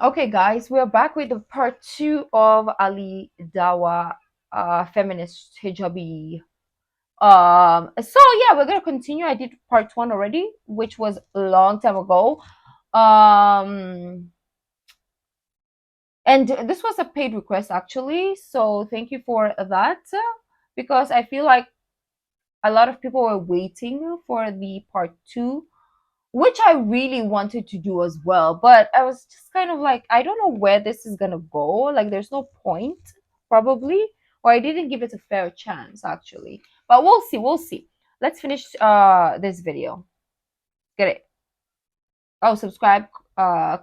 Okay, guys, we're back with the part two of Ali Dawa, feminist hijabi. So yeah, we're gonna continue. I did part one already, which was a long time ago. Um, and this was a paid request actually. So thank you for that, because I feel like a lot of people were waiting for the part two, which I really wanted to do as well. But I was just kind of like, I don't know where this is gonna go. Like, there's no point, probably, or I didn't give it a fair chance actually. But we'll see. We'll see. Let's finish this video. Get it? Oh, subscribe.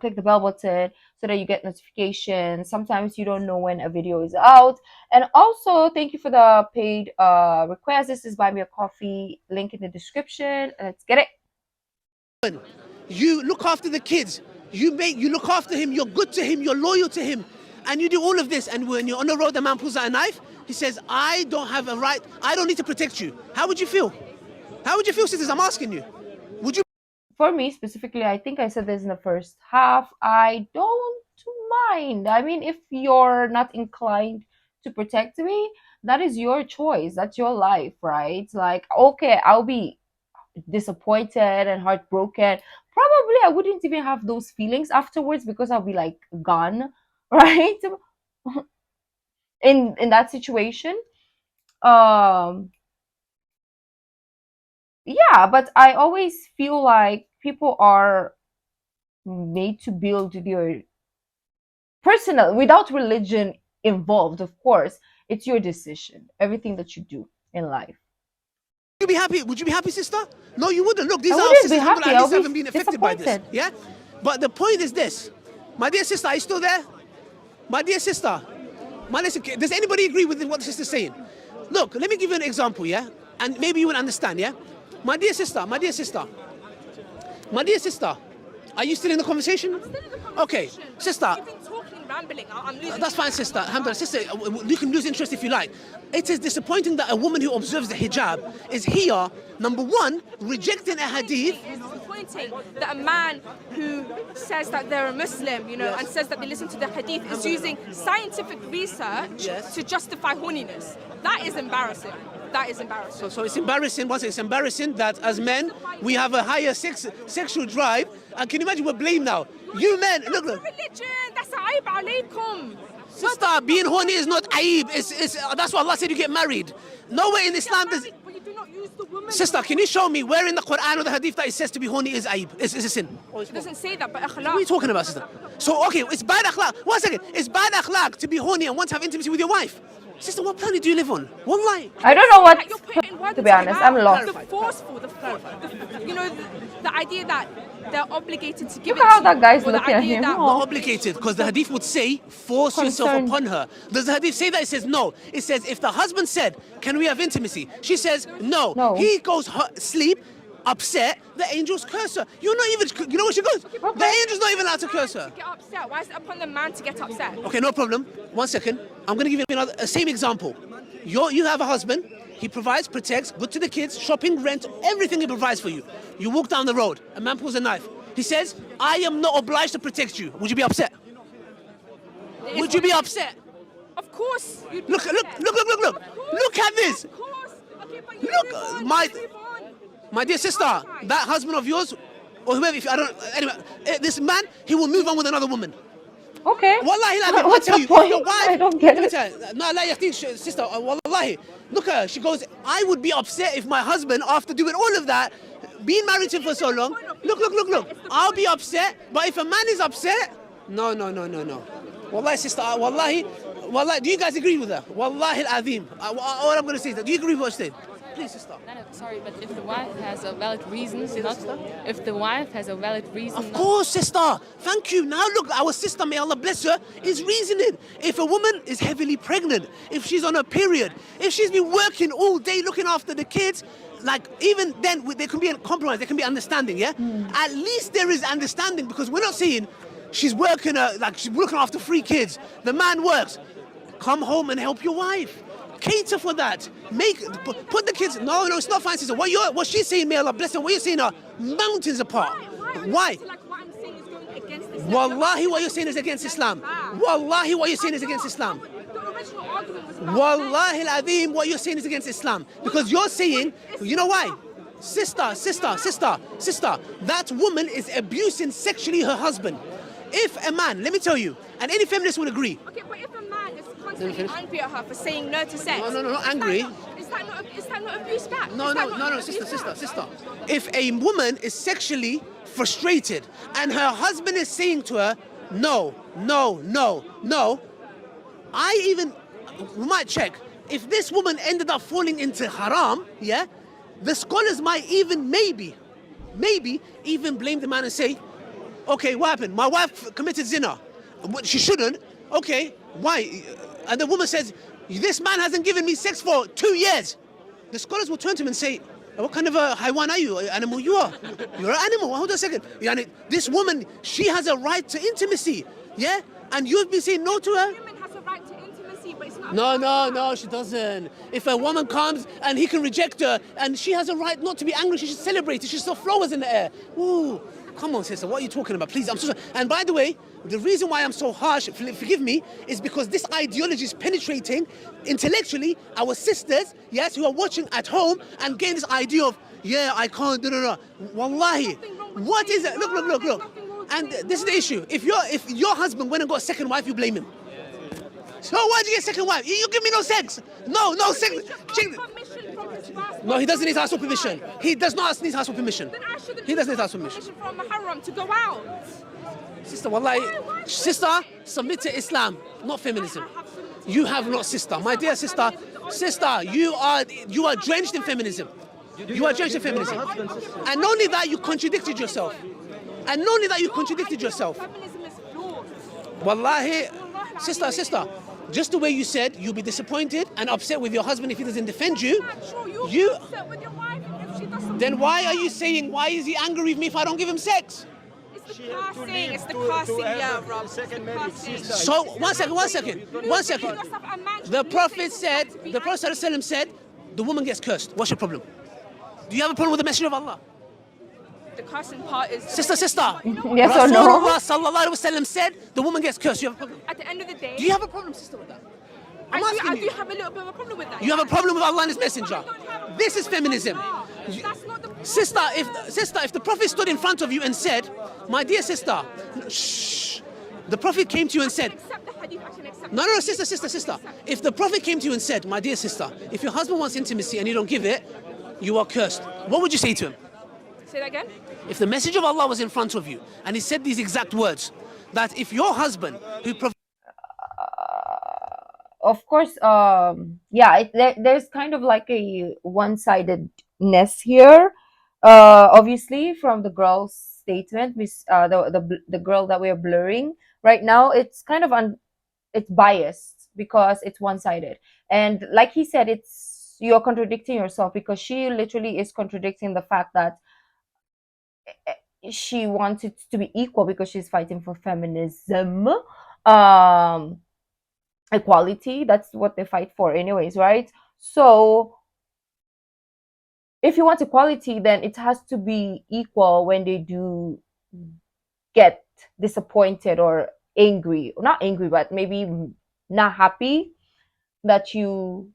Click the bell button so that you get notifications. Sometimes you don't know when a video is out. And also, thank you for the paid request. This is Buy Me a Coffee. Link in the description. Let's get it. You look after the kids. You look after him. You're good to him. You're loyal to him, and you do all of this. And when you're on the road, the man pulls out a knife. He says, "I don't have a right. I don't need to protect you." How would you feel? How would you feel, sisters? I'm asking you. Would you? For me specifically, I think I said this in the first half. I don't mind. I mean, if you're not inclined to protect me, that is your choice. That's your life, right? Like, okay, I'll be disappointed and heartbroken. Probably I wouldn't even have those feelings afterwards because I'll be like gone, right? In that situation. Um yeah, but I always feel like people are made to build their personal without religion involved, of course. It's your decision, everything that you do in life. You be happy? Would you be happy, sister? No, you wouldn't. Look, these I are our wouldn't be sisters who happy. at I'll least be haven't been affected by this. disappointed. Yeah. But the point is this, my dear sister, are you still there? My dear sister, does anybody agree with what the sister's saying? Look, let me give you an example, yeah? And maybe you will understand, yeah? My dear sister, my dear sister, my dear sister, are you still in the conversation? I'm still in the conversation. Okay, sister. You've been talking, rambling. I'm losing That's fine, sister. Alhamdulillah, sister, you can lose interest if you like. It is disappointing that a woman who observes the hijab is here, number one, rejecting a hadith. It's disappointing that a man who says that they're a Muslim, and says that they listen to the hadith is using scientific research to justify horniness. That is embarrassing. That is embarrassing. So it's embarrassing. It's embarrassing that as men we have a higher sexual drive. And can you imagine we're blamed now? You men, look. Religion, that's aib alaykum. Sister, being horny is not aib. That's why Allah said you get married. Nowhere in Islam does. But you do not use the woman. Sister, can you show me where in the Quran or the Hadith that it says to be horny is aib? Is a sin? It doesn't say that, but akhlaq. What are you talking about, sister? So okay, it's bad akhlaq. 1 second, it's bad akhlaq to be horny and want to have intimacy with your wife. Sister, what planet do you live on? Wallahi. I don't know what You're putting words to be into honest. my I'm mouth. lost. The forceful, the idea that they're obligated to give Look it at how to that you, guy's or the looking at idea him. that- Oh. Not obligated, because the hadith would say, force yourself Concerned. upon her. Does the hadith say that? It says no. It says if the husband said, can we have intimacy? She says no. No. He goes sleep, upset, the angels curse her. You're not even, you know what she goes? The angel's not even allowed to curse her. To get upset. Why is it upon the man to get upset? Okay, no problem. 1 second. I'm going to give you a same example. You have a husband. He provides, protects, good to the kids, shopping, rent, everything he provides for you. You walk down the road. A man pulls a knife. He says, I am not obliged to protect you. Would you be upset? Would you be upset? Of course. You'd be Look upset. look. Look at this. Of course. Okay, but you Look, move on, my- move on. My dear sister, that husband of yours, or whoever, anyway, this man, he will move on with another woman. Okay. Wallahi, What's the point? I don't get it. No, sister, wallahi. Look at her. She goes, I would be upset if my husband, after doing all of that, being married to him for so long, look. I'll be upset, but if a man is upset, no. Wallahi, sister, wallahi, do you guys agree with her? Wallahi al-azim. All I'm going to say is that, do you agree with what she said? Please, sister. No, sorry, but if the wife has a valid reason, if the wife has a valid reason, Of course, sister. Thank you. Now look, our sister, may Allah bless her, is reasoning. If a woman is heavily pregnant, if she's on her period, if she's been working all day looking after the kids, like even then there can be a compromise, there can be understanding, yeah? At least there is understanding, because we're not saying she's working, she's looking after 3 kids. The man works. Come home and help your wife. Cater for that. Put the kids. No, it's not fine, sister. What she's saying, may Allah bless her. What you're saying are mountains apart. Why? Like what I'm saying is going against this. Wallahi, what you're saying is against Islam. Wallahi, what you're saying is against Islam. The original argument was about Wallahi al-Azim, what you're saying is against Islam. Because you're saying, you know why? Sister, that woman is abusing sexually her husband. If a man, let me tell you, and any feminist would agree. Okay, but if a man is constantly angry at her for saying no to sex, No, not angry. Is that not abuse back? No, sister. If a woman is sexually frustrated and her husband is saying to her, no, we might check. If this woman ended up falling into haram, yeah, the scholars might even maybe even blame the man and say, okay, what happened? My wife committed zina. She shouldn't. Okay, why? And the woman says, this man hasn't given me sex for 2 years. The scholars will turn to him and say, what kind of a haywan are you? Animal you are? You're an animal. Hold on a second. Yani, this woman, she has a right to intimacy. Yeah? And you've been saying no to her? Woman has a right to intimacy, but it's not. No, she doesn't. If a woman comes and he can reject her, and she has a right not to be angry, she should celebrate it. She should throw flowers in the air. Ooh, come on, sister, what are you talking about? Please, I'm so sorry. And by the way, the reason why I'm so harsh, forgive me, is because this ideology is penetrating intellectually our sisters, yes, who are watching at home and getting this idea of, yeah, I can't, no. Wallahi, what is it? Look. And this is the issue. If your husband went and got a second wife, you blame him. So why'd you get a second wife? You give me no sex. No sex. No, he doesn't need to ask for permission. He does not need to ask for permission. He doesn't need to ask for permission. From Muharram to go out. Sister, wallahi, sister, submit to Islam, not feminism. You have not, sister. My dear sister, you are drenched in feminism. You are drenched in feminism. And not only that, you contradicted yourself. Feminism is flawed. Wallahi, sister, just the way you said, you'll be disappointed and upset with your husband if he doesn't defend you. Sure, you'll be upset with your wife if she does something. Then why are you saying, why is he angry with me if I don't give him sex? It's the cursing, yeah, Rob. So, one second. The Prophet said, said, the woman gets cursed. What's your problem? Do you have a problem with the Messenger of Allah? The cursing part is... Sister. Yes or no? Rasulullah sallallahu alaihi wasallam said, the woman gets cursed. You have a problem? At the end of the day... Do you have a problem, sister, with that? I do have a little bit of a problem with that. You have a problem with Allah and His Messenger. This is feminism. That's not the... Sister, if the Prophet stood in front of you and said, my dear sister, shh. The Prophet came to you and said, no, sister. If the Prophet came to you and said, my dear sister, if your husband wants intimacy and you don't give it, you are cursed. What would you say to him? Say that again? If the message of Allah was in front of you and he said these exact words, that if your husband who Of course, there's kind of like a one-sidedness here. Obviously, from the girl's statement, the girl that we are blurring right now, it's kind of it's biased because it's one-sided. And like he said, you're contradicting yourself because she literally is contradicting the fact that she wants it to be equal because she's fighting for feminism. Equality, that's what they fight for anyways, right? So if you want equality, then it has to be equal when they do get disappointed or angry, not angry, but maybe not happy that you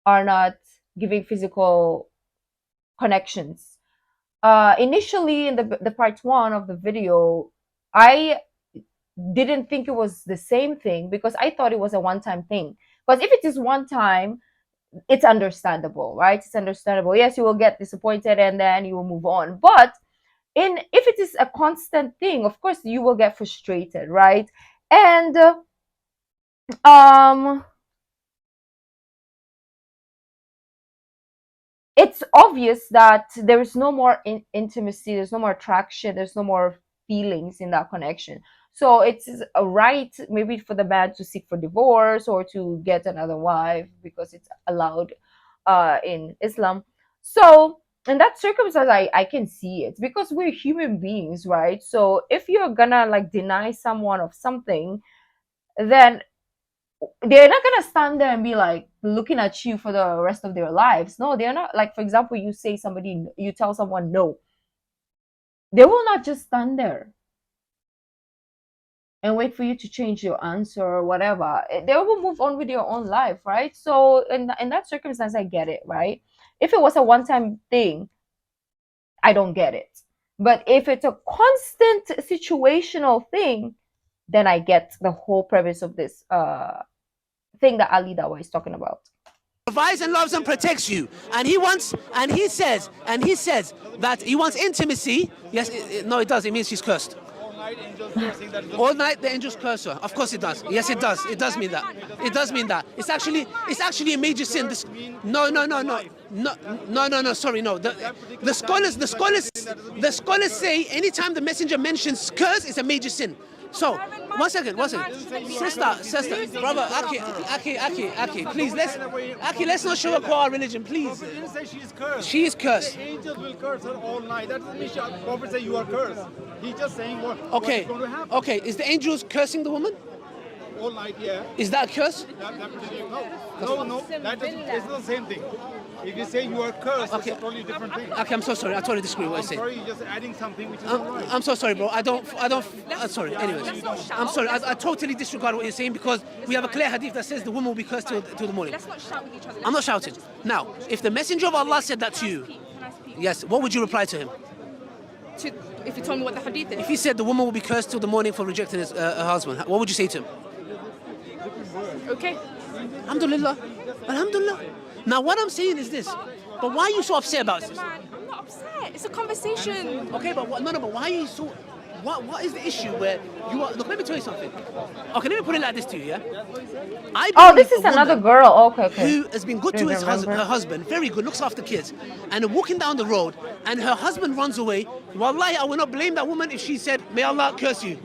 are not giving physical connections. Initially in the part 1 of the video, I didn't think it was the same thing because I thought it was a one-time thing. Because if it is one time, it's understandable, right? It's understandable. Yes, you will get disappointed and then you will move on. But if it is a constant thing, of course you will get frustrated, right? And it's obvious that there is no more intimacy, there's no more attraction, there's no more feelings in that connection. So it's a right maybe for the man to seek for divorce or to get another wife because it's allowed in Islam. So in that circumstance, I can see it because we're human beings, right? So if you're gonna like deny someone of something, then they're not gonna stand there and be like looking at you for the rest of their lives. No, they're not. Like, for example, you tell someone no, they will not just stand there. and wait for you to change your answer or whatever. They will move on with your own life, right? So in that circumstance, I get it, right? If it was a one-time thing, I don't get it. But if it's a constant situational thing, then I get the whole premise of this thing that Ali Dawa is talking about. Provides and loves and protects you, and he says that he wants intimacy. Yes, no, it does. It means she's cursed. All night the angels curse her. Of course it does. Yes, it does. It does mean that. It does mean that. It's actually a major sin. No. Sorry, no. The scholars say anytime the messenger mentions curse, it's a major sin. So, one second. Sister, brother, Aki, please, let's not show her our religion, please. Prophet didn't say she is cursed. She is cursed. The angels will curse her all night. That doesn't mean the Prophet say you are cursed. He's just saying what is going to happen. Okay, is the angels cursing the woman? All night, yeah. Is that a curse? No, it's not the same thing. If you say you are cursed, Okay. it's a totally different thing. Okay, I'm so sorry. I totally disagree with what I'm you're saying. sorry, you're just adding something which is not right. I'm so sorry, bro. I'm sorry. Anyways, I'm sorry. I totally disregard what you're saying because we have a clear hadith that says the woman will be cursed till the morning. Let's not shout with each other. I'm not shouting. Now, if the messenger of Allah said that to you, Can I speak? yes, what would you reply to him? If you told me what the hadith is. If he said the woman will be cursed till the morning for rejecting her husband, what would you say to him? Okay. Alhamdulillah. Alhamdulillah. Now, what I'm saying is this. But why are you so upset about this? Man, I'm not upset. It's a conversation. Okay, but but why are you so? What is the issue where you are? Look, let me tell you something. Okay, let me put it like this to you, yeah. Oh, this is another girl. Okay. Who has been good to her husband, very good, looks after kids, and walking down the road, and her husband runs away. Wallahi, I will not blame that woman if she said, "May Allah curse you."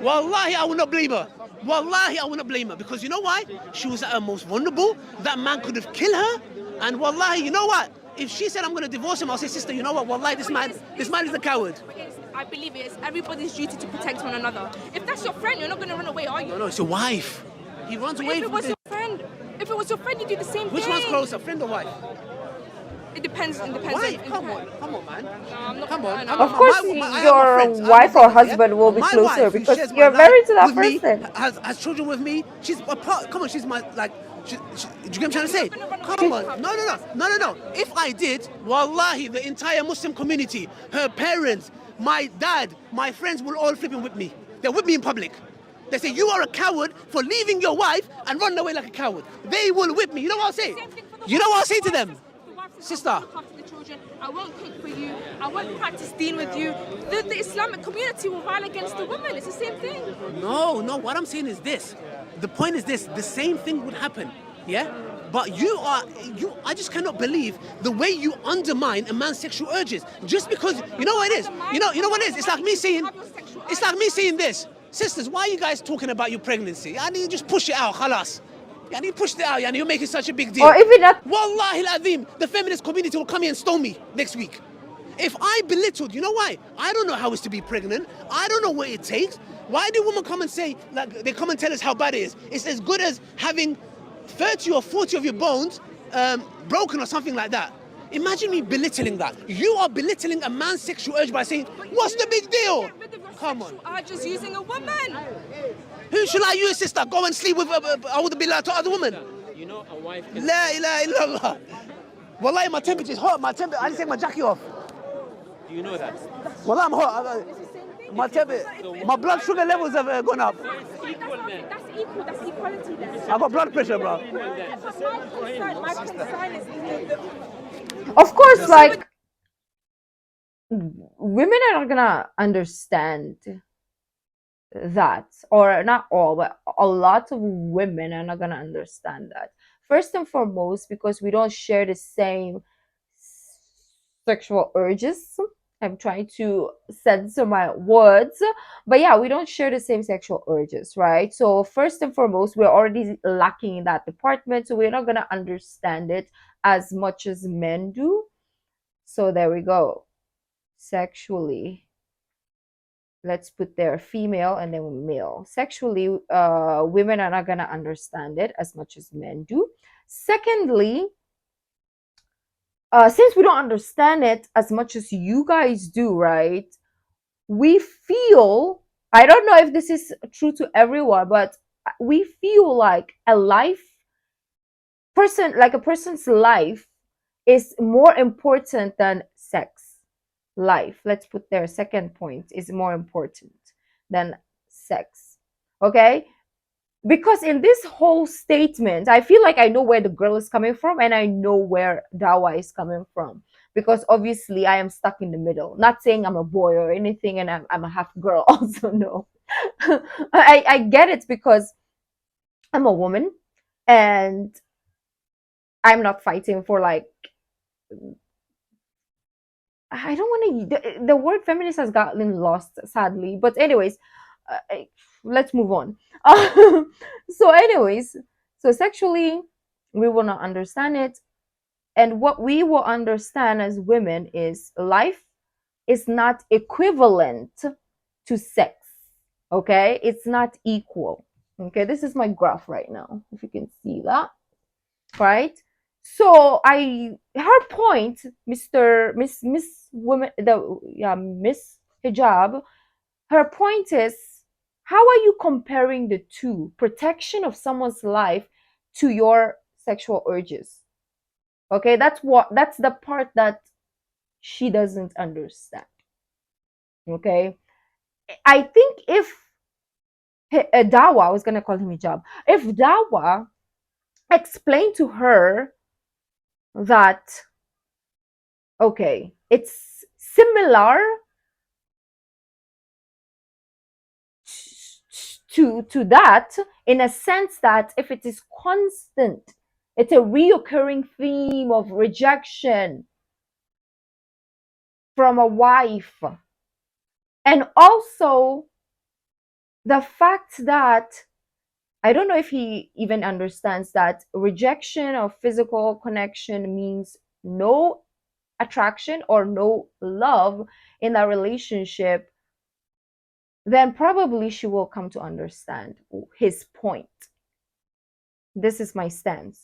Wallahi, I will not blame her. Wallahi, I will not blame her because you know why? She was at her most vulnerable. That man could have killed her, and wallahi, you know what? If she said I'm going to divorce him, I'll say, sister, you know what? Wallahi, this man is a coward. I believe it is everybody's duty to protect one another. If that's your friend, you're not going to run away, are you? No, it's your wife. He runs away If it from was the... your friend, you do the same Which thing. one's closer, friend or wife? It depends. Wife, come on, man. I'm not Come on. Of course, I have your friends. I have wife or brothers, yeah? husband will be My closer wife, who because shares my you're life married to that with me, person. has children with me. She's a part. Come on, she's my like. Do you get what I'm trying to say? Come on. No. If I did, wallahi, the entire Muslim community, her parents, my dad, my friends will all flip and whip me. They'll whip me in public. They say, you are a coward for leaving your wife and running away like a coward. They will whip me. You know what I'll say? You know what I'll say to them? Sister. I won't cook for you. I won't practice deen with you. The Islamic community will rile against the woman. It's the same thing. No. What I'm saying is this. The point is this. The same thing would happen. Yeah? But I just cannot believe the way you undermine a man's sexual urges. Just because, you know what it is? You know what it is? It's like me saying this. Sisters, why are you guys talking about your pregnancy? I need to just push it out, khalas. Yani you pushed it out, yani you're making such a big deal. Or even not. Wallahi al-azim, the feminist community will come here and stone me next week. If I belittled, you know why? I don't know how it's to be pregnant. I don't know what it takes. Why do women come and say, like, they come and tell us how bad it is? It's as good as having 30 or 40 of your bones broken or something like that. Imagine me belittling that. You are belittling a man's sexual urge by saying, what's the big deal? Come on. Just using a woman. Who should I use, sister? Go and sleep with to other women. You know, a wife can... La ilaha illallah. Wallahi, my temperature is hot. I didn't take my jacket off. Do you know that? Wallahi, I'm hot. My blood sugar levels have gone up. That's equal. That's equality there. I got blood pressure, bro. My concern is Of course, like, women are not gonna understand that, or not all, but a lot of women are not gonna understand that. First and foremost, because we don't share the same sexual urges. I'm trying to censor my words, but yeah, we don't share the same sexual urges, right? So first and foremost, we're already lacking in that department, so we're not gonna understand it as much as men do. So there we go. Sexually, let's put there female and then male. Sexually, women are not gonna understand it as much as men do. Secondly, since we don't understand it as much as you guys do, right? We feel I don't know if this is true to everyone, but we feel like a person's life is more important than sex. Life, let's put their second point, is more important than sex. Okay? Because in this whole statement, I feel like I know where the girl is coming from and I know where Dawa is coming from. Because obviously I am stuck in the middle. Not saying I'm a boy or anything and I'm a half girl, also no. I get it because I'm a woman and I'm not fighting for like, I don't want to. The word feminist has gotten lost, sadly. But anyways, let's move on. So, anyways, so sexually, we will not understand it, and what we will understand as women is life is not equivalent to sex. Okay, it's not equal. Okay, this is my graph right now. If you can see that, right? So her point, Miss Woman, Miss Hijab, her point is, how are you comparing the two, protection of someone's life, to your sexual urges? Okay, that's the part that she doesn't understand. Okay, I think if Dawa, I was gonna call him Hijab, if Dawa explained to her that, okay, it's similar to that, in a sense that if it is constant, it's a reoccurring theme of rejection from a wife, and also the fact that I don't know if he even understands that rejection of physical connection means no attraction or no love in a relationship, then probably she will come to understand his point. This is my stance.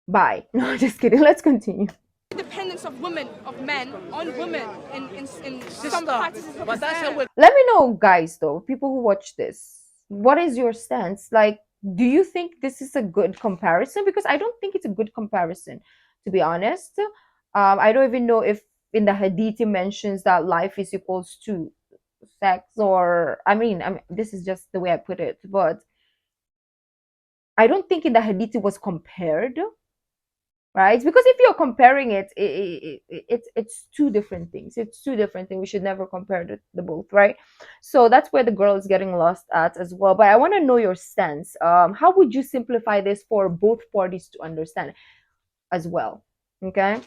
Bye. No, just kidding. Let's continue. Independence of women, of men on women in some practices of But that's how Islam. we're Let me know, guys, though, people who watch this, what is your stance? Like, do you think this is a good comparison? Because I don't think it's a good comparison, to be honest. I don't even know if in the Hadith it mentions that life is equals to sex, or I mean, this is just the way I put it, but I don't think in the Hadith it was compared, right? Because if you're comparing it's two different things. It's two different things. We should never compare the both, right? So that's where the girl is getting lost at as well. But I want to know your stance. How would you simplify this for both parties to understand as well? Okay.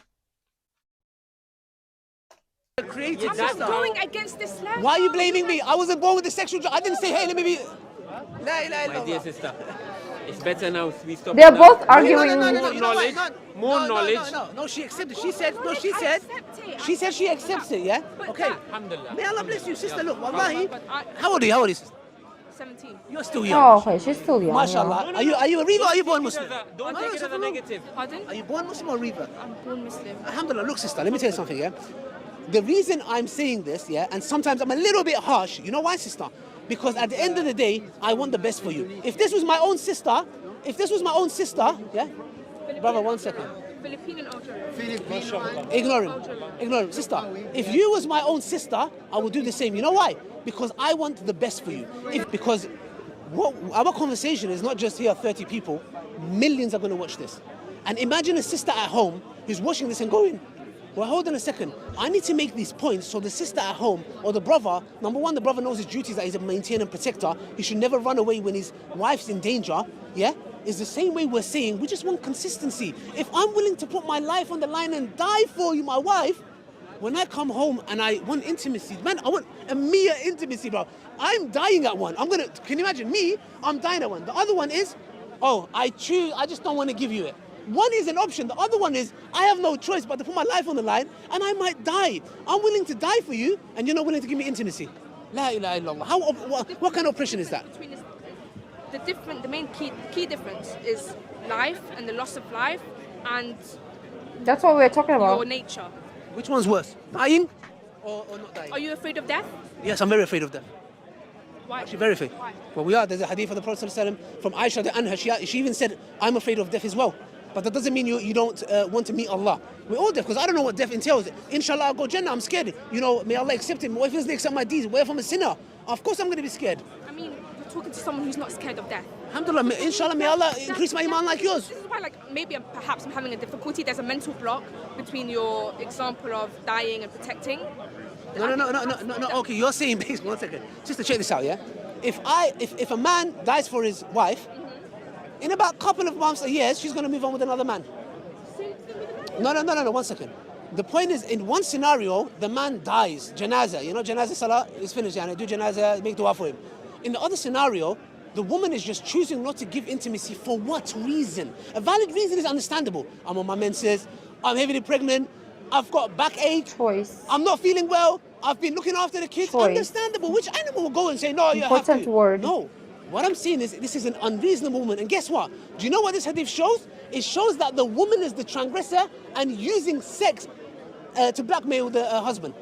created I'm sister. not going against Islam. Why are you blaming me? I wasn't born with the sexual drive. I didn't say, hey, let me be. La ilaha My dear illallah. sister, it's better now we stop. They're now. both No, arguing. you know what? More knowledge. No, she accepted. She said, I accept it. she said she accepts it, yeah? But Okay. that- Alhamdulillah. May Allah bless you, sister. Look, wallahi. But How old are you? How old are you, sister? 17. You're still young. Oh, okay, she's still young. MashaAllah. Are you a Reva or are you born Muslim? Don't No, take it it's as a not negative. Pardon? Are you born Muslim or Reva? I'm born Muslim. Alhamdulillah. Look, sister, let me tell you something, yeah? The reason I'm saying this, yeah, and sometimes I'm a little bit harsh, you know why, sister? Because at the end of the day, I want the best for you. If this was my own sister, yeah? Brother, 1 second. Filipino Algerian. Ignore him. Sister, if you was my own sister, I would do the same. You know why? Because I want the best for you. Because what our conversation is not just here 30 people, millions are going to watch this. And imagine a sister at home who's watching this and going, well, hold on a second. I need to make these points so the sister at home or the brother, number one, the brother knows his duties, that he's a maintainer and protector. He should never run away when his wife's in danger. Yeah? Is the same way we're saying we just want consistency. If I'm willing to put my life on the line and die for you, my wife, when I come home and I want intimacy, man, I want a mere intimacy, bro. I'm dying at one. Can you imagine me? I'm dying at one. The other one is, I just don't want to give you it. One is an option. The other one is, I have no choice but to put my life on the line and I might die. I'm willing to die for you and you're not willing to give me intimacy. La ilaha illallah. What kind of oppression is that? Between the main key difference is life and the loss of life and That's what we're talking your about. nature. Which one's worse? Dying or not dying? Are you afraid of death? Yes, I'm very afraid of that. Why? Actually, very fair. Why? Well, there's a hadith of the Prophet ﷺ from Aisha the Anha. She even said, I'm afraid of death as well. But that doesn't mean you don't want to meet Allah. We're all deaf because I don't know what death entails. Inshallah, I'll go Jannah. I'm scared. May Allah accept him. What if he doesn't accept my deeds? What if I'm a sinner? Of course I'm going to be scared. I mean, you're talking to someone who's not scared of death. Alhamdulillah, inshallah, may Allah increase my iman like yours. This is why, maybe perhaps I'm having a difficulty. There's a mental block between your example of dying and protecting. No. Okay, you're saying, based, one second. Just to check this out, yeah? If a man dies for his wife, in about a couple of months or years, she's going to move on with another man. No, 1 second. The point is, in one scenario, the man dies, janazah. Janazah salah is finished, do janazah, make dua for him. In the other scenario, the woman is just choosing not to give intimacy for what reason? A valid reason is understandable. I'm on my menses, I'm heavily pregnant, I've got backache, Choice. I'm not feeling well, I've been looking after the kids. Choice. Understandable. Which animal will go and say, no, you have Important to? word. No. What I'm saying is, this is an unreasonable woman. And guess what? Do you know what this hadith shows? It shows that the woman is the transgressor and using sex to blackmail the husband.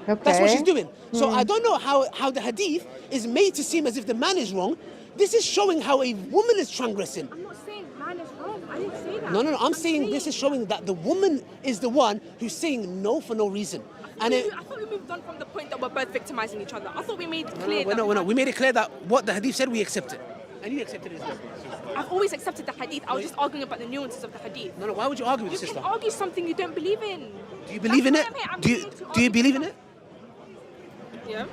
Okay. That's what she's doing. So I don't know how the hadith is made to seem as if the man is wrong. This is showing how a woman is transgressing. I'm not saying man is wrong. I didn't say that. No. I'm saying this is showing that the woman is the one who's saying no for no reason. I thought we moved on from the point that we're both victimizing each other. I thought we made clear We made it clear that what the hadith said, we accepted. And you accepted it as well. I've always accepted the hadith. I was just arguing about the nuances of the hadith. No, why would you argue with You your can sister? argue something you don't believe in. Do you believe in it? That's why I'm Do here. you I'm here to do you argue believe in that. it? Yeah.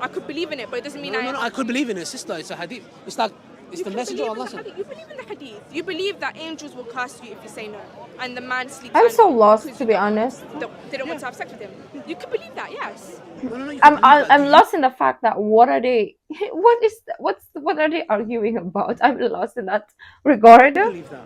I could believe in it, but it doesn't mean No, I could believe in it, sister. It's a hadith. It's like it's You the can messenger of believe Allah. in the hadith. You believe in the hadith. You believe that angels will curse you if you say no, and the man sleeps. I'm so and- lost, because to you be don't- honest. They don't want to have sex with him. You can believe that, yes. No, you can believe that. I'm lost in the fact that what are they? What are they arguing about? I'm lost in that regard. I believe that.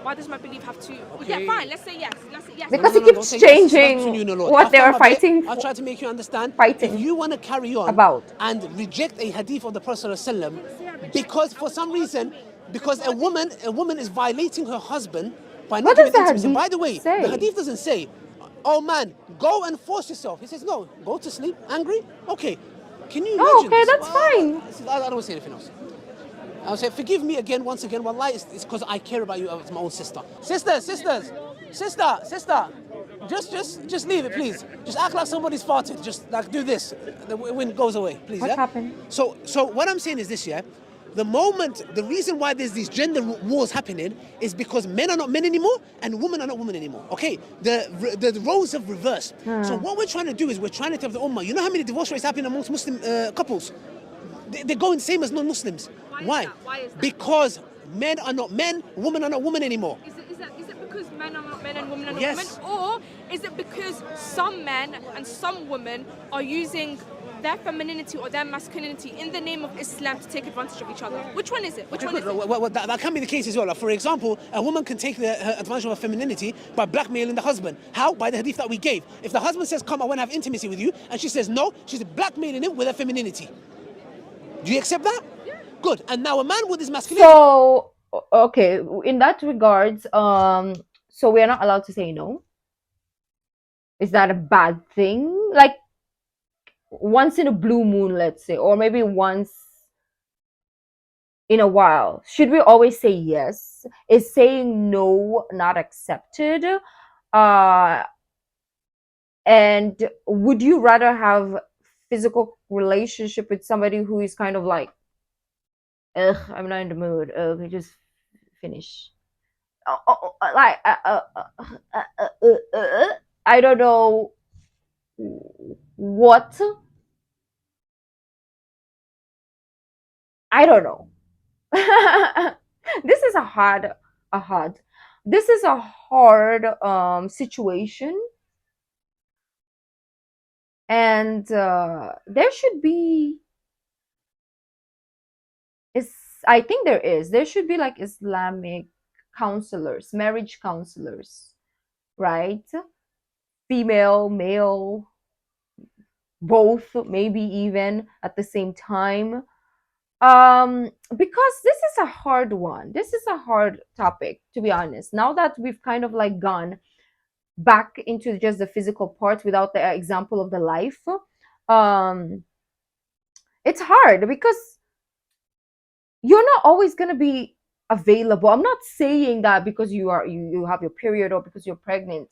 Why does my belief have to? Okay. Yeah, fine. Let's say yes. Let's say yes. Because No, it don't keeps say yes. It's changing between you and the Lord. what I've they done are my fighting bit. I'll for. try to make you understand. Fighting If you want to carry on about. and reject a hadith of the Prophet ﷺ because for some reason, because a woman is violating her husband by not What does giving the intimacy. hadith By the way, say? the hadith doesn't say, "Oh man, go and force yourself." He says, "No, go to sleep, angry." Okay, can you Oh, imagine? okay, this? that's fine. I don't want to say anything else. I'll say, forgive me again, once again. Wallahi, it's because I care about you. It's my own sister. Sister. Just leave it, please. Just act like somebody's farted. Just like do this. The wind goes away, please. What yeah? happened? So what I'm saying is this, yeah. The reason why there's these gender wars happening is because men are not men anymore and women are not women anymore. Okay, the roles have reversed. So what we're trying to do is we're trying to tell the ummah. You know how many divorce rates happen amongst Muslim couples? They're going the same as non-Muslims. Why is that? Why is that? Because men are not men, women are not women anymore. Is it because men are not men and women are not Yes. women? Or is it because some men and some women are using their femininity or their masculinity in the name of Islam to take advantage of each other? Which one is it? Which one is it? Well, that can be the case as well. Like, for example, a woman can take her advantage of her femininity by blackmailing the husband. How? By the hadith that we gave. If the husband says, come, I want to have intimacy with you, and she says no, she's blackmailing him with her femininity. Do you accept that? Yeah. Good. And now a man with his masculinity... So okay, in that regards, so we are not allowed to say no. Is that a bad thing? Like once in a blue moon, let's say, or maybe once in a while, should we always say yes? Is saying no not accepted? And would you rather have physical relationship with somebody who is kind of like, ugh, I'm not in the mood, we just finish, like I don't know what, I don't know. This is a hard this is a hard situation, and there should be, I think there should be like Islamic counselors, marriage counselors, right? Female, male, both, maybe even at the same time, because this is a hard one. This is a hard topic, to be honest. Now that we've kind of like gone back into just the physical part without the example of the life, it's hard because you're not always going to be available. I'm not saying that because you have your period or because you're pregnant.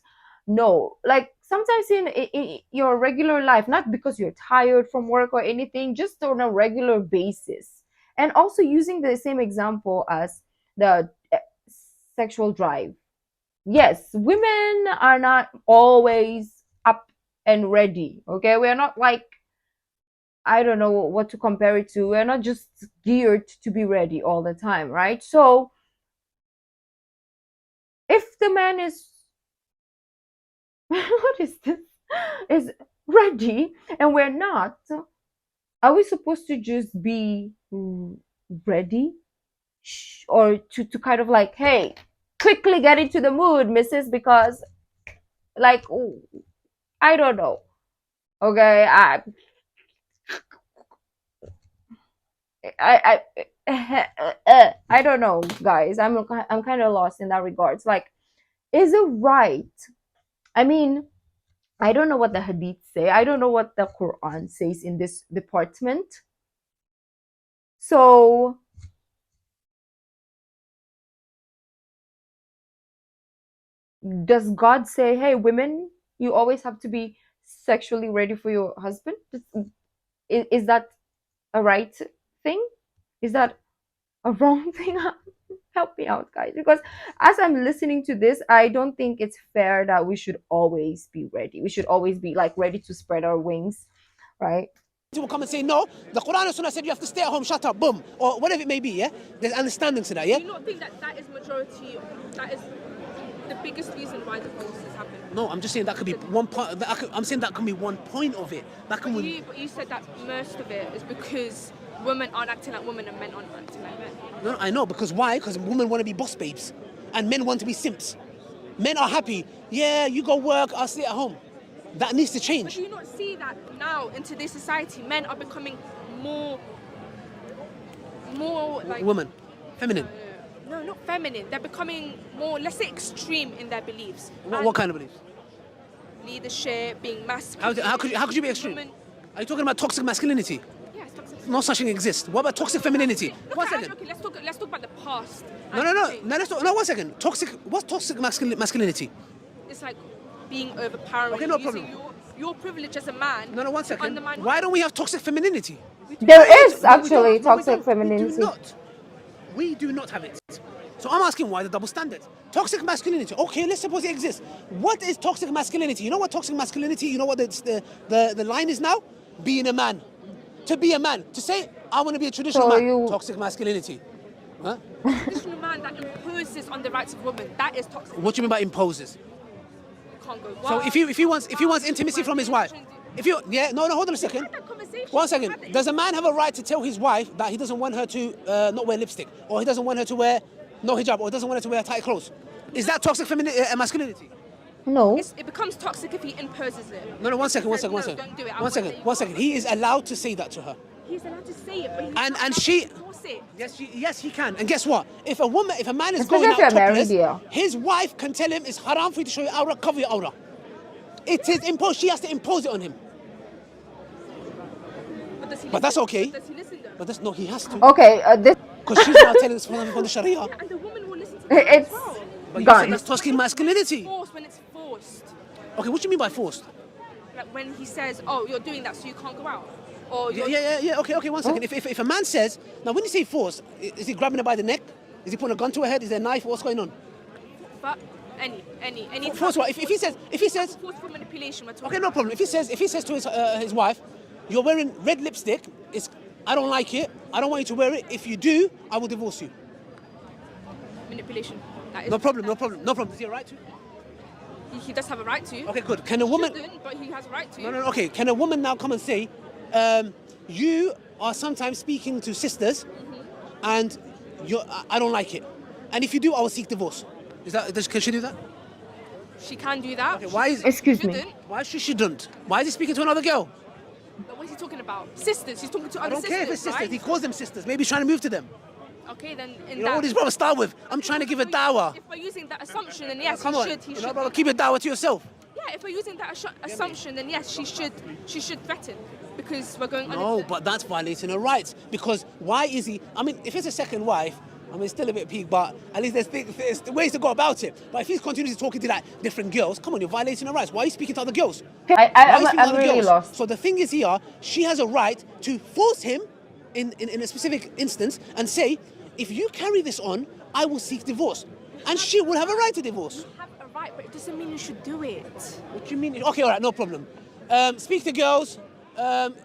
No, like sometimes in your regular life, not because you're tired from work or anything, just on a regular basis. And also using the same example as the sexual drive. Yes, women are not always up and ready. Okay, we're not like, I don't know what to compare it to. We're not just geared to be ready all the time, right? So if the man is what is this? Is ready and we're not, are we supposed to just be ready? Or to kind of like, hey, quickly get into the mood, missus, because like, I don't know. Okay, I I don't know, guys. I'm kind of lost in that regards. Like, is it right? I mean, I don't know what the hadith say. I don't know what the Quran says in this department. So does God say, hey, women, you always have to be sexually ready for your husband? Is that a right thing? Is that a wrong thing? Help me out, guys, because as I'm listening to this, I don't think it's fair that we should always be ready. We should always be like ready to spread our wings, right? Will come and say, no, the Quran and Sunnah said you have to stay at home, shut up, boom, or whatever it may be, yeah? There's understanding to that, yeah? Do you not think that that is majority, that is the biggest reason why divorce has happened? No, I'm just saying that could be one part. I'm saying that can be one point of it. That can. But you said that most of it is because women aren't acting like women and men aren't acting like men. No, I know, because why? Because women want to be boss babes, and men want to be simps. Men are happy. Yeah, you go work, I'll stay at home. That needs to But change. do you not see that now in today's society, men are becoming more like Women, feminine. no, not feminine. They're becoming more, let's say, extreme in their beliefs. What kind of beliefs? Leadership, being masculine. How could you be extreme? Women, Are you talking about toxic masculinity? yeah, it's toxic. No such thing exists. What about toxic femininity? Look One at- second. Okay, let's talk about the past. No, and no. change. No, 1 second. What's toxic masculinity? It's like being overpowering. Okay, no using problem. your privilege as a man. No, 1 to second. undermine Why don't we have toxic femininity? There is No, we actually don't. No, we toxic don't. femininity. We do not have it. So I'm asking why the double standard? Toxic masculinity. Okay, let's suppose it exists. What is toxic masculinity? You know what toxic masculinity? You know what the line is now? Being a man. To be a man. To say I want to be a traditional So man. Toxic masculinity. Huh? traditional man that imposes on the rights of women. That is toxic. What do you mean by imposes? Can't go. So if he wants intimacy from his wife, hold on a second. Had that conversation. 1 second. Does a man have a right to tell his wife that he doesn't want her to not wear lipstick, or he doesn't want her to wear no hijab, or he doesn't want her to wear tight clothes? Is that toxic masculinity? No. It becomes toxic if he imposes it. No, 1 second. He says, "No, don't do it. I want it." 1 second. He is allowed to say that to her. He's allowed to say it, but he's And- not and allowed she- to force it. Yes, he can. And guess what? If a man is Especially going if out you're married, topless, yeah. his wife can tell him it's haram for you to show your aura, cover your aura. It is imposed. She has to impose it on him. But, does he But that's listen? okay. Does he listen though? But no, he has to. Okay, this Because she's now telling us from the Sharia. Yeah, and the woman will listen to that as it's well. But you said gone. that's toxic masculinity. Forced when it's forced. Okay, what do you mean by forced? Like when he says, "Oh, you're doing that, so you can't go out," or Yeah, you're, Okay, 1 second. If a man says, now when you say force, is he grabbing her by the neck? Is he putting a gun to her head? Is there a knife? What's going on? But any Force what? If he says, forceful manipulation. We're talking okay, no problem. If he says to his wife, you're wearing red lipstick, I don't like it. I don't want you to wear it. If you do, I will divorce you. manipulation. That is, No problem. Does he have a right to? He does have a right to. Okay, good. Can a woman? Shouldn't, but he has a right to. No. Okay. Can a woman now come and say, you are sometimes speaking to sisters, and I don't like it, and if you do, I will seek divorce. Can she do that? She can do that. Okay. Why is? Excuse me. Shouldn't. Why shouldn't? Why is he speaking to another girl? But what is he talking about? Sisters. He's talking to I other don't sisters. care if it's sisters. Right? He calls them sisters. Maybe he's trying to move to them. Okay, then in You know that. what these brothers start with? I'm trying to give a dawah. If we're using that assumption, then yes, Come he on. should. He You know, should. brother, keep your dawah to yourself. Yeah, if we're using that assumption, then yes, she should threaten because we're going on. No, but that's violating her rights. Because why is he? I mean, if it's a second wife, I mean, it's still a bit peak, but at least there's ways to go about it. But if he's continuously talking to like different girls, come on, you're violating her rights. Why are you speaking to other girls? Why are you speaking to I'm other really girls? lost. So the thing is here, she has a right to force him in a specific instance and say, if you carry this on, I will seek divorce. And she will have a right to divorce. You have a right, but it doesn't mean you should do it. What do you mean? Okay, all right, no problem. Speak to girls,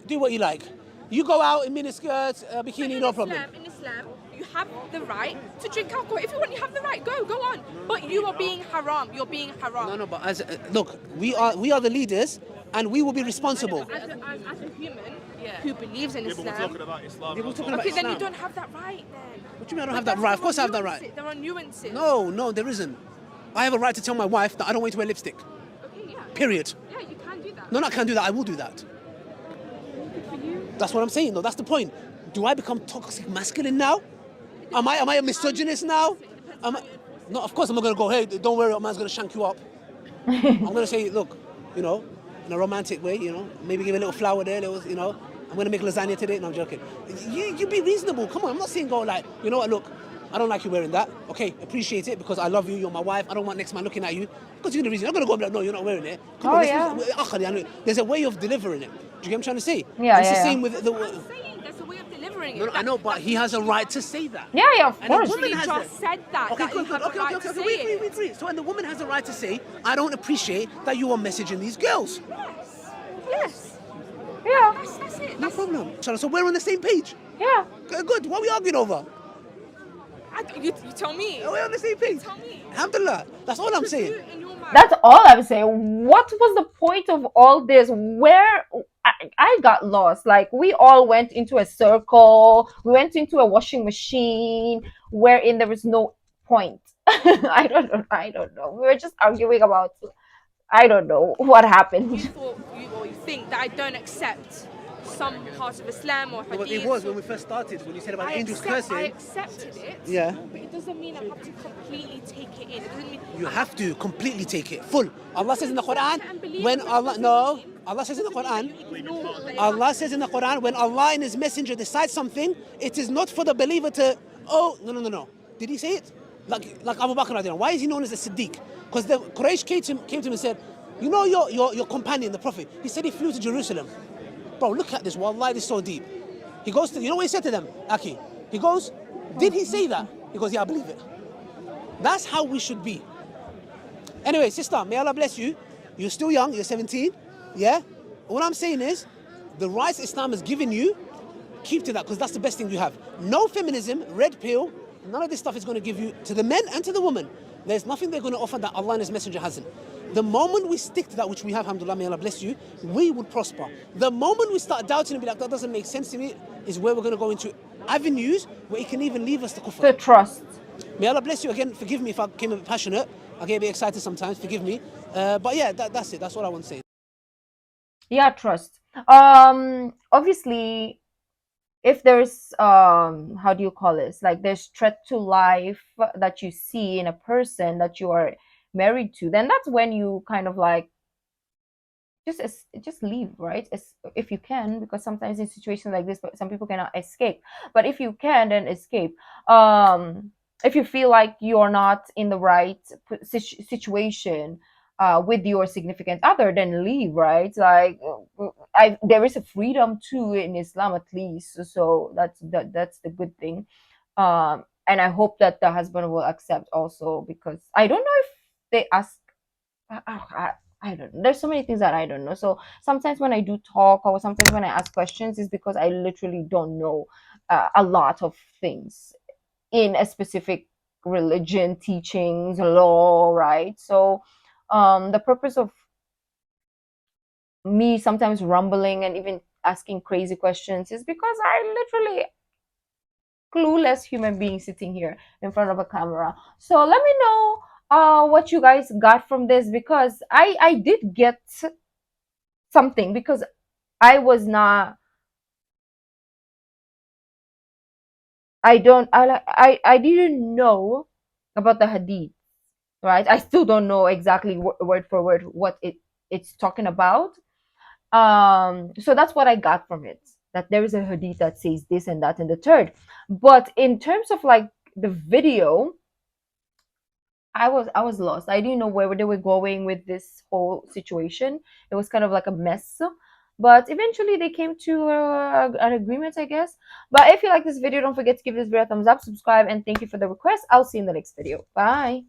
do what you like. You go out in miniskirts, bikini, no problem. In Islam, you have the right to drink alcohol. If you want, you have the right. Go on. But you are being haram. You're being haram. No, but look, we are the leaders, and we will be responsible. As a human who believes in Islam, Talking about Islam. We're talking about okay, then you Islam. don't have that right. Then. What do you mean I don't But have that that's- right? Of course I have that right. There are nuances. No, there isn't. I have a right to tell my wife that I don't want you to wear lipstick. Okay, yeah. Period. Yeah, you can do that. No, I can't do that. I will do that. That's what I'm saying. No, that's the point. Do I become toxic masculine now? Am I a misogynist now? No, of course I'm not gonna go. Hey, don't worry, a man's gonna shank you up. I'm gonna say, look, in a romantic way, maybe give a little flower there. I'm gonna make lasagna today. No, I'm joking. You be reasonable. Come on, I'm not saying go like, you know what? Look, I don't like you wearing that. Okay, appreciate it because I love you. You're my wife. I don't want next man looking at you because you're gonna reason. I'm gonna go and be like, no, you're not wearing it. Come Oh, on, yeah. there's a way of delivering it. Do you get what I'm trying to say? Yeah, It's the yeah, same yeah. with the. I'm saying there's a way of delivering it. No, I know, but he has a right to say that. Yeah, of And a course. woman You has just it. said that. Okay, that good, you good. have Okay, the right okay, to okay. say it. Wait. So, and the woman has the right to say, I don't appreciate that you are messaging these girls. Yes. Yeah, That's it. No That's, problem. So we're on the same page. yeah. Good. What are we arguing over? you tell me. We're on the same page. Tell me. Alhamdulillah. That's all I'm saying. You in your mind. That's all I'm saying. What was the point of all this? Where I got lost. Like we all went into a circle. We went into a washing machine wherein there was no point. I don't know. We were just arguing about. I don't know what You happened. thought or you think that I don't accept some parts of Islam or No, but hadith. it was when we first started, when you said about angels cursing. I accepted it. Yeah. But it doesn't mean I have to completely take it in. It doesn't mean You have to completely take it full. Allah says in the Quran, and believe when it Allah, doesn't no, mean- Allah says in the Quran, you ignore the Allah says in the Quran, when Allah and His Messenger decide something, it is not for the believer to, no. Did he say it? Like Abu Bakr radiallahu anhu. Why is he known as the Siddiq? Because the Quraysh came to him and said, you know your companion, the Prophet, he said he flew to Jerusalem. Bro, look at this, wallahi, this is so deep. He goes to, you know what he said to them? Aki, he goes, did he say that? He goes, yeah, I believe it. That's how we should be. Anyway, sister, may Allah bless you. You're still young, you're 17, yeah? All I'm saying is, the rights Islam has given you, keep to that, because that's the best thing you have. No feminism, red pill, none of this stuff is going to give you, to the men and to the women, there's nothing they're going to offer that Allah and His Messenger hasn't. The moment we stick to that, which we have, alhamdulillah, may Allah bless you, we would prosper. The moment we start doubting and be like, that doesn't make sense to me, is where we're going to go into avenues where it can even leave us to kufr. The trust. May Allah bless you again. Forgive me if I came a bit passionate. I get a bit excited sometimes. Forgive me. But yeah, that's it. That's all I want to say. Yeah, trust. Obviously, if there's how do you call this? Like there's threat to life that you see in a person that you are married to, then that's when you kind of like just leave, right? If you can, because sometimes in situations like this, some people cannot escape. But if you can, then escape. If you feel like you're not in the right situation with your significant other, then leave, right? Like there is a freedom too in Islam, at least. So that's the good thing. And I hope that the husband will accept also, because I don't know if they ask. I don't know. There's so many things that I don't know. So sometimes when I do talk, or sometimes when I ask questions, is because I literally don't know a lot of things in a specific religion, teachings, law, right? So the purpose of me sometimes rumbling and even asking crazy questions is because I literally clueless human being sitting here in front of a camera. So let me know what you guys got from this, because I did get something, because I was not I don't I didn't know about the hadith, right? I still don't know exactly word for word what it's talking about. So that's what I got from it, that there is a hadith that says this and that and the third. But in terms of like the video, I was lost. I didn't know where they were going with this whole situation. It was kind of like a mess. But eventually they came to an agreement, I guess. But if you like this video, don't forget to give this video a thumbs up, subscribe, and thank you for the request. I'll see you in the next video. Bye.